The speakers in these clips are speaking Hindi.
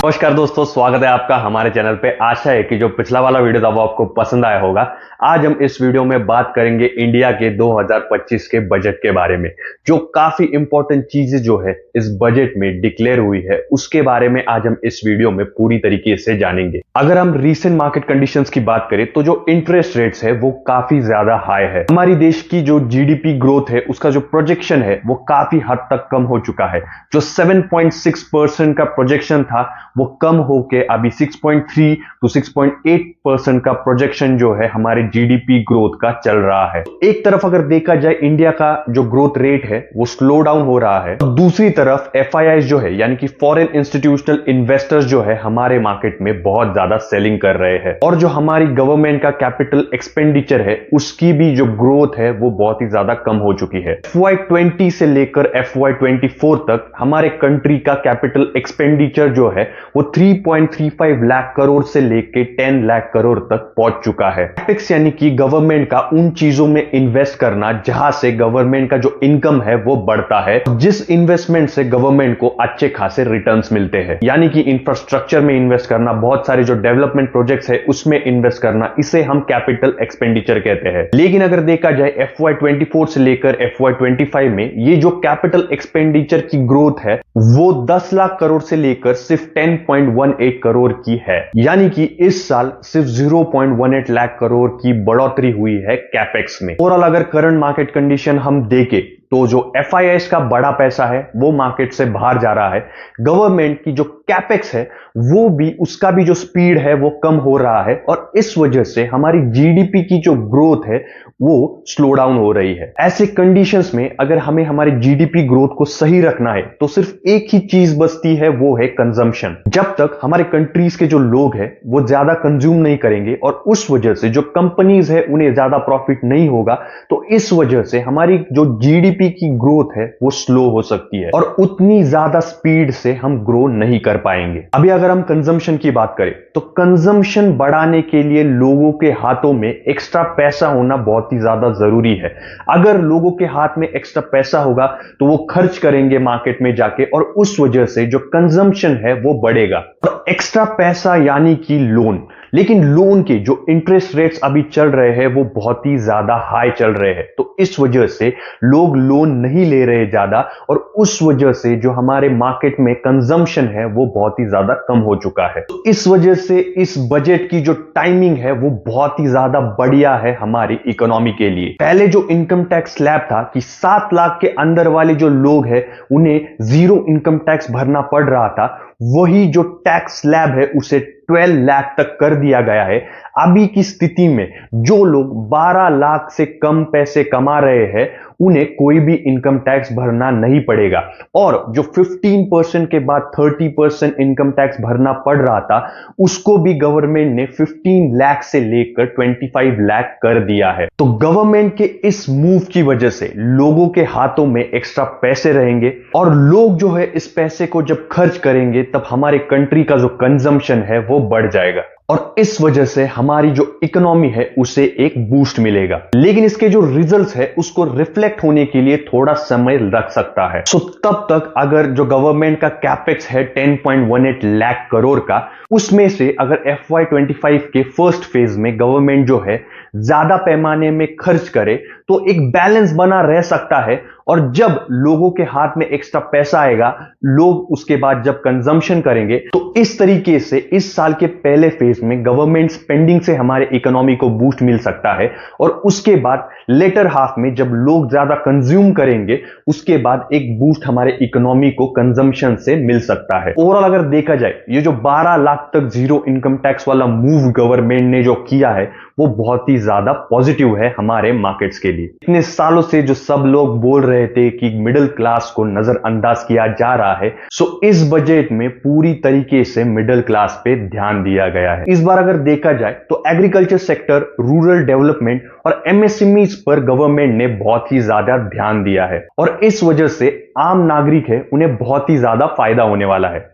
नमस्कार दोस्तों, स्वागत है आपका हमारे चैनल पे। आशा है कि जो पिछला वाला वीडियो था वो आपको पसंद आया होगा। आज हम इस वीडियो में बात करेंगे इंडिया के 2025 के बजट के बारे में। जो काफी इंपॉर्टेंट चीजें जो है इस बजट में डिक्लेयर हुई है उसके बारे में आज हम इस वीडियो में पूरी तरीके से जानेंगे। अगर हम रीसेंट मार्केट कंडीशंस की बात करें तो जो इंटरेस्ट रेट्स है वो काफी ज्यादा हाई है। हमारी देश की जो जीडीपी ग्रोथ है उसका जो प्रोजेक्शन है वो काफी हद तक कम हो चुका है। जो 7.6% का प्रोजेक्शन था वो कम होके अभी 6.3 to 6.8% का प्रोजेक्शन जो है हमारे जीडीपी ग्रोथ का चल रहा है। एक तरफ अगर देखा जाए इंडिया का जो ग्रोथ रेट है वो स्लो डाउन हो रहा है, दूसरी तरफ एफआईआई जो है यानी कि फॉरेन इंस्टीट्यूशनल इन्वेस्टर्स जो है हमारे मार्केट में बहुत ज्यादा सेलिंग कर रहे हैं। और जो हमारी गवर्नमेंट का कैपिटल एक्सपेंडिचर है उसकी भी जो ग्रोथ है वो बहुत ही ज्यादा कम हो चुकी है। FY20 से लेकर FY24 तक हमारे कंट्री का कैपिटल एक्सपेंडिचर जो है वो 3.35 लाख करोड़ से लेके 10 लाख करोड़ तक पहुंच चुका है। कैपेक्स यानी कि गवर्नमेंट का उन चीजों में इन्वेस्ट करना जहां से गवर्नमेंट का जो इनकम है वो बढ़ता है, जिस इन्वेस्टमेंट से गवर्नमेंट को अच्छे खासे रिटर्न्स मिलते हैं। यानी कि इंफ्रास्ट्रक्चर में इन्वेस्ट करना, बहुत सारे जो डेवलपमेंट प्रोजेक्ट्स है उसमें इन्वेस्ट करना, इसे हम कैपिटल एक्सपेंडिचर कहते हैं। लेकिन अगर देखा जाए FY24 से लेकर FY25 में ये जो कैपिटल एक्सपेंडिचर की ग्रोथ है वो 10 लाख करोड़ से लेकर सिर्फ 10.18 करोड़ की है। यानी कि इस साल सिर्फ 0.18 लाख करोड़ की बढ़ोतरी हुई है कैपेक्स में। ओवरऑल अगर करंट मार्केट कंडीशन हम देखें तो जो एफआईआईस का बड़ा पैसा है वो मार्केट से बाहर जा रहा है। गवर्नमेंट की जो कैपेक्स है वो भी, उसका भी जो स्पीड है वो कम हो रहा है और इस वजह से हमारी जीडीपी की जो ग्रोथ है वो स्लो डाउन हो रही है। ऐसे कंडीशंस में अगर हमें हमारी जीडीपी ग्रोथ को सही रखना है तो सिर्फ एक ही चीज बचती है, वो है कंजम्पशन। जब तक हमारे कंट्रीज के जो लोग हैं वो ज्यादा कंज्यूम नहीं करेंगे और उस वजह से जो कंपनीज है उन्हें ज्यादा प्रॉफिट नहीं होगा, तो इस वजह से हमारी जो जीडीपी की ग्रोथ है वो स्लो हो सकती है और उतनी ज्यादा स्पीड से हम ग्रो नहीं कर पाएंगे। अभी अगर हम कंजम्पशन की बात करें तो कंजम्पशन बढ़ाने के लिए लोगों के हाथों में एक्स्ट्रा पैसा होना बहुत ही ज्यादा जरूरी है। अगर लोगों के हाथ में एक्स्ट्रा पैसा होगा तो वो खर्च करेंगे मार्केट में जाके और उस वजह से जो कंजम्पशन है वो बढ़ेगा। और एक्स्ट्रा पैसा यानी कि लोन, लेकिन लोन के जो इंटरेस्ट रेट्स अभी चल रहे हैं वो बहुत ही ज्यादा हाई चल रहे हैं, तो इस वजह से लोग लोन नहीं ले रहे ज्यादा और उस वजह से जो हमारे मार्केट में कंजम्पशन है वो बहुत ही ज्यादा कम हो चुका है। तो इस वजह से इस बजट की जो टाइमिंग है वो बहुत ही ज्यादा बढ़िया है हमारी इकोनॉमी के लिए। पहले जो इनकम टैक्स स्लैब था कि 7 लाख के अंदर वाले जो लोग हैं उन्हें 0 इनकम टैक्स भरना पड़ रहा था, वही जो टैक्स स्लैब है उसे 12 लाख तक कर दिया गया है। अभी की स्थिति में जो लोग 12 लाख से कम पैसे कमा रहे हैं उन्हें कोई भी इनकम टैक्स भरना नहीं पड़ेगा और जो 15% के बाद 30% इनकम टैक्स भरना पड़ रहा था उसको भी गवर्नमेंट ने 15 लाख से लेकर 25 लाख कर दिया है। तो गवर्नमेंट के इस मूव की वजह से लोगों के हाथों में एक्स्ट्रा पैसे रहेंगे और लोग जो है इस पैसे को जब खर्च करेंगे तब हमारे कंट्री का जो कंजम्पशन है वो बढ़ जाएगा और इस वजह से हमारी जो इकोनॉमी है उसे एक बूस्ट मिलेगा। लेकिन इसके जो रिजल्ट्स है उसको रिफ्लेक्ट होने के लिए थोड़ा समय लग सकता है। सो तब तक अगर जो गवर्नमेंट का कैपेक्स है 10.18 लाख करोड़ का, उसमें से अगर FY25 के फर्स्ट फेज में गवर्नमेंट जो है ज्यादा पैमाने में खर्च करे तो एक बैलेंस बना रह सकता है और जब लोगों के हाथ में एक्स्ट्रा पैसा आएगा, लोग उसके बाद जब कंजम्पशन करेंगे तो इस तरीके से इस साल के पहले फेज में गवर्नमेंट स्पेंडिंग से हमारे इकोनॉमी को बूस्ट मिल सकता है और उसके बाद लेटर हाफ में जब लोग ज्यादा कंज्यूम करेंगे उसके बाद एक बूस्ट हमारे इकोनॉमी को कंजम्पशन से मिल सकता है। ओवरऑल अगर देखा जाए ये जो 12 लाख तक 0 इनकम टैक्स वाला मूव गवर्नमेंट ने जो किया है वो बहुत ही ज्यादा पॉजिटिव है हमारे मार्केट्स के लिए। इतने सालों से जो सब लोग बोल रहे थे कि मिडिल क्लास को नजरअंदाज किया जा रहा है, सो इस बजट में पूरी तरीके से मिडिल क्लास पे ध्यान दिया गया है। इस बार अगर देखा जाए तो एग्रीकल्चर सेक्टर, रूरल डेवलपमेंट और MSMEs पर गवर्नमेंट ने बहुत ही ज्यादा ध्यान दिया है और इस वजह से आम नागरिक है उन्हें बहुत ही ज्यादा फायदा होने वाला है।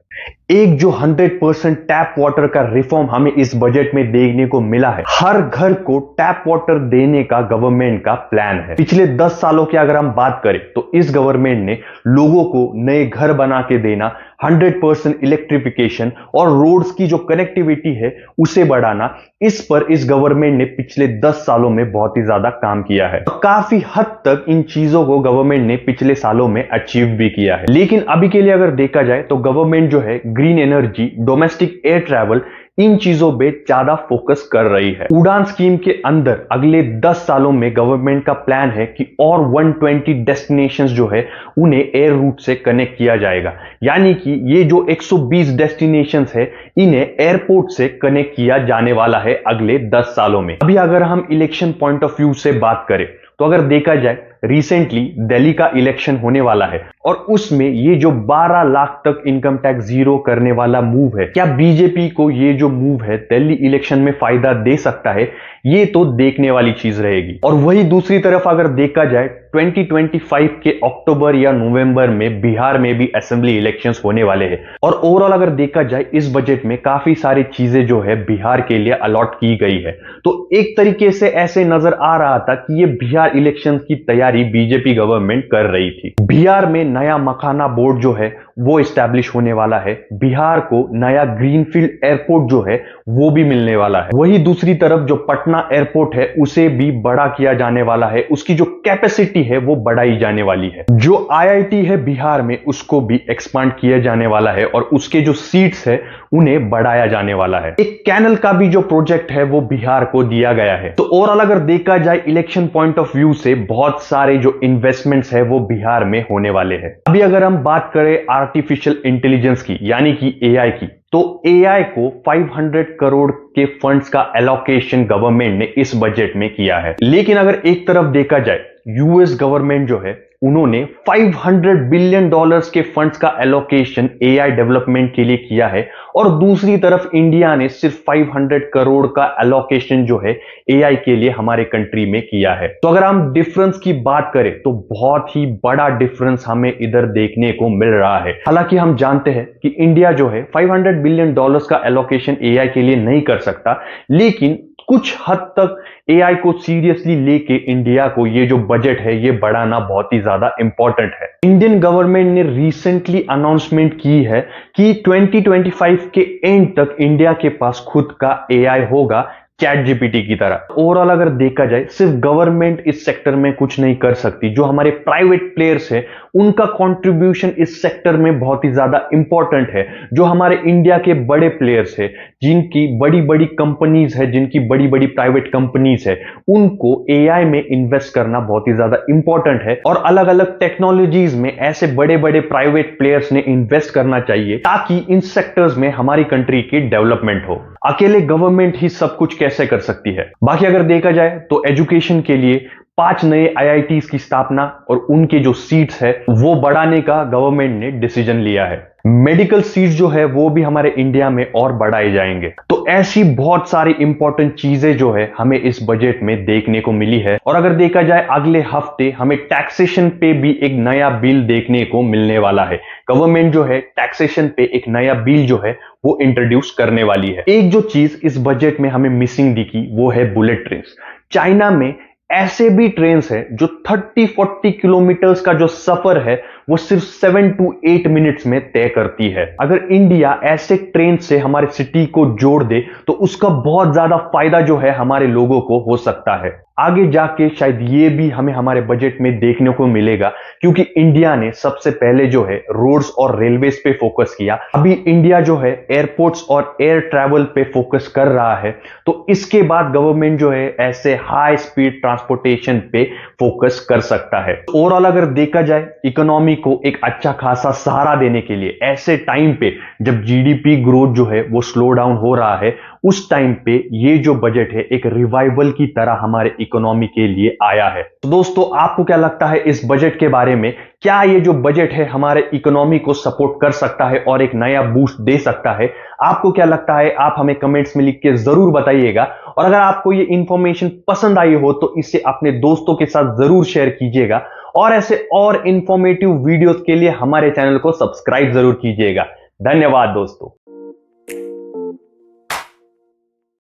एक जो 100% टैप वाटर का रिफॉर्म हमें इस बजट में देखने को मिला है। हर घर को टैप वाटर देने का गवर्नमेंट का प्लान है। पिछले 10 सालों की अगर हम बात करें तो इस गवर्नमेंट ने लोगों को नए घर बना के देना, 100% इलेक्ट्रिफिकेशन और रोड्स की जो कनेक्टिविटी है उसे बढ़ाना, इस पर इस गवर्नमेंट ने पिछले 10 सालों में बहुत ही ज्यादा काम किया है। काफी हद तक इन चीजों को गवर्नमेंट ने पिछले सालों में अचीव भी किया है। लेकिन अभी के लिए अगर देखा जाए तो गवर्नमेंट जो है green energy, domestic air travel, इन चीजों पे ज्यादा फोकस कर रही है। उड़ान स्कीम के अंदर अगले 10 सालों में गवर्नमेंट का प्लान है कि और 120 डेस्टिनेशंस जो है उन्हें एयर रूट से कनेक्ट किया जाएगा, यानी कि ये जो 120 डेस्टिनेशंस है इन्हें एयरपोर्ट से कनेक्ट किया जाने वाला है अगले 10 सालों में। अभी अगर हम इलेक्शन पॉइंट ऑफ व्यू से बात करें तो अगर देखा जाए रिसेंटली दिल्ली का इलेक्शन होने वाला है और उसमें ये जो 12 लाख तक इनकम टैक्स जीरो करने वाला मूव है, क्या बीजेपी को ये जो मूव है दिल्ली इलेक्शन में फायदा दे सकता है, ये तो देखने वाली चीज रहेगी। और वही दूसरी तरफ अगर देखा जाए 2025 के अक्टूबर या नवंबर में बिहार में भी असेंबली इलेक्शंस होने वाले हैं और ओवरऑल अगर देखा जाए इस बजट में काफी सारी चीजें जो है बिहार के लिए अलॉट की गई है। तो एक तरीके से ऐसे नजर आ रहा था कि ये बिहार इलेक्शन की तैयारी बीजेपी गवर्नमेंट कर रही थी। बिहार में नया मखाना बोर्ड जो है वो इस्टेब्लिश होने वाला है, बिहार को नया ग्रीनफील्ड एयरपोर्ट जो है वो भी मिलने वाला है। वही दूसरी तरफ जो पटना एयरपोर्ट है उसे भी बड़ा किया जाने वाला है, उसकी जो कैपेसिटी है वो बढ़ाई जाने वाली है। जो आईआईटी है बिहार में उसको भी एक्सपांड किया जाने वाला है और उसके जो सीट्स है उन्हें बढ़ाया जाने वाला है। एक कैनल का भी जो प्रोजेक्ट है वो बिहार को दिया गया है। तो ओवरऑल अगर देखा जाए इलेक्शन पॉइंट ऑफ व्यू से बहुत सारे जो इन्वेस्टमेंट्स है वो बिहार में होने वाले हैं। अभी अगर हम बात करें आर्टिफिशियल इंटेलिजेंस की यानी कि एआई की, तो एआई को 500 करोड़ के फंड्स का एलोकेशन गवर्नमेंट ने इस बजट में किया है। लेकिन अगर एक तरफ देखा जाए यूएस गवर्नमेंट जो है उन्होंने 500 बिलियन डॉलर्स के फंड्स का एलोकेशन एआई डेवलपमेंट के लिए किया है और दूसरी तरफ इंडिया ने सिर्फ 500 करोड़ का एलोकेशन जो है एआई के लिए हमारे कंट्री में किया है। तो अगर हम डिफरेंस की बात करें तो बहुत ही बड़ा डिफरेंस हमें इधर देखने को मिल रहा है। हालांकि हम जानते हैं कि इंडिया जो है 500 बिलियन डॉलर्स का एलोकेशन एआई के लिए नहीं कर सकता, लेकिन कुछ हद तक एआई को सीरियसली लेके इंडिया को ये जो बजट है ये बढ़ाना बहुत ही ज्यादा इंपॉर्टेंट है। इंडियन गवर्नमेंट ने रिसेंटली अनाउंसमेंट की है कि 2025 के एंड तक इंडिया के पास खुद का एआई होगा, चैट जीपीटी की तरह। ओवरऑल अगर देखा जाए सिर्फ गवर्नमेंट इस सेक्टर में कुछ नहीं कर सकती, जो हमारे प्राइवेट प्लेयर्स है उनका कंट्रीब्यूशन इस सेक्टर में बहुत ही ज्यादा इंपॉर्टेंट है। जो हमारे इंडिया के बड़े प्लेयर्स है, जिनकी बड़ी बड़ी कंपनीज है, जिनकी बड़ी बड़ी प्राइवेट कंपनीज है, उनको एआई में इन्वेस्ट करना बहुत ही ज्यादा इंपॉर्टेंट है और अलग अलग टेक्नोलॉजीज में ऐसे बड़े बड़े प्राइवेट प्लेयर्स ने इन्वेस्ट करना चाहिए ताकि इन सेक्टर्स में हमारी कंट्री की डेवलपमेंट हो। अकेले गवर्नमेंट ही सब कुछ कैसे कर सकती है। बाकी अगर देखा जाए तो एजुकेशन के लिए 5 नए आईआईटीज की स्थापना और उनके जो सीट्स है वो बढ़ाने का गवर्नमेंट ने डिसीजन लिया है। मेडिकल सीट्स जो है वो भी हमारे इंडिया में और बढ़ाए जाएंगे। तो ऐसी बहुत सारी इंपॉर्टेंट चीजें जो है हमें इस बजट में देखने को मिली है। और अगर देखा जाए अगले हफ्ते हमें टैक्सेशन पे भी एक नया बिल देखने को मिलने वाला है। गवर्नमेंट जो है टैक्सेशन पे एक नया बिल जो है वो इंट्रोड्यूस करने वाली है। एक जो चीज इस बजट में हमें मिसिंग दिखी वो है बुलेट ट्रेन। चाइना में ऐसे भी ट्रेन है जो 30-40 किलोमीटर्स का जो सफर है वो सिर्फ 7 to 8 मिनट्स में तय करती है। अगर इंडिया ऐसे ट्रेन से हमारे सिटी को जोड़ दे तो उसका बहुत ज्यादा फायदा जो है हमारे लोगों को हो सकता है। आगे जाके शायद ये भी हमें हमारे बजट में देखने को मिलेगा, क्योंकि इंडिया ने सबसे पहले जो है रोड्स और रेलवेज पे फोकस किया। अभी इंडिया जो है एयरपोर्ट्स और एयर ट्रैवल पे फोकस कर रहा है, तो इसके बाद गवर्नमेंट जो है ऐसे हाई स्पीड ट्रांसपोर्टेशन पे फोकस कर सकता है। ओवरऑल अगर देखा जाए इकोनॉमी को एक अच्छा खासा सहारा देने के लिए ऐसे टाइम पे जब जीडीपी ग्रोथ जो है वो स्लो डाउन हो रहा है, उस टाइम पे ये जो बजट है एक रिवाइवल की तरह हमारे इकोनॉमी के लिए आया है। तो दोस्तों आपको क्या लगता है इस बजट के बारे में? क्या ये जो बजट है हमारे इकोनॉमी को सपोर्ट कर सकता है और एक नया बूस्ट दे सकता है? आपको क्या लगता है आप हमें कमेंट्स में लिख के जरूर बताइएगा। और अगर आपको ये इंफॉर्मेशन पसंद आई हो तो इसे अपने दोस्तों के साथ जरूर शेयर कीजिएगा और ऐसे और इंफॉर्मेटिव वीडियोस के लिए हमारे चैनल को सब्सक्राइब जरूर कीजिएगा। धन्यवाद दोस्तों।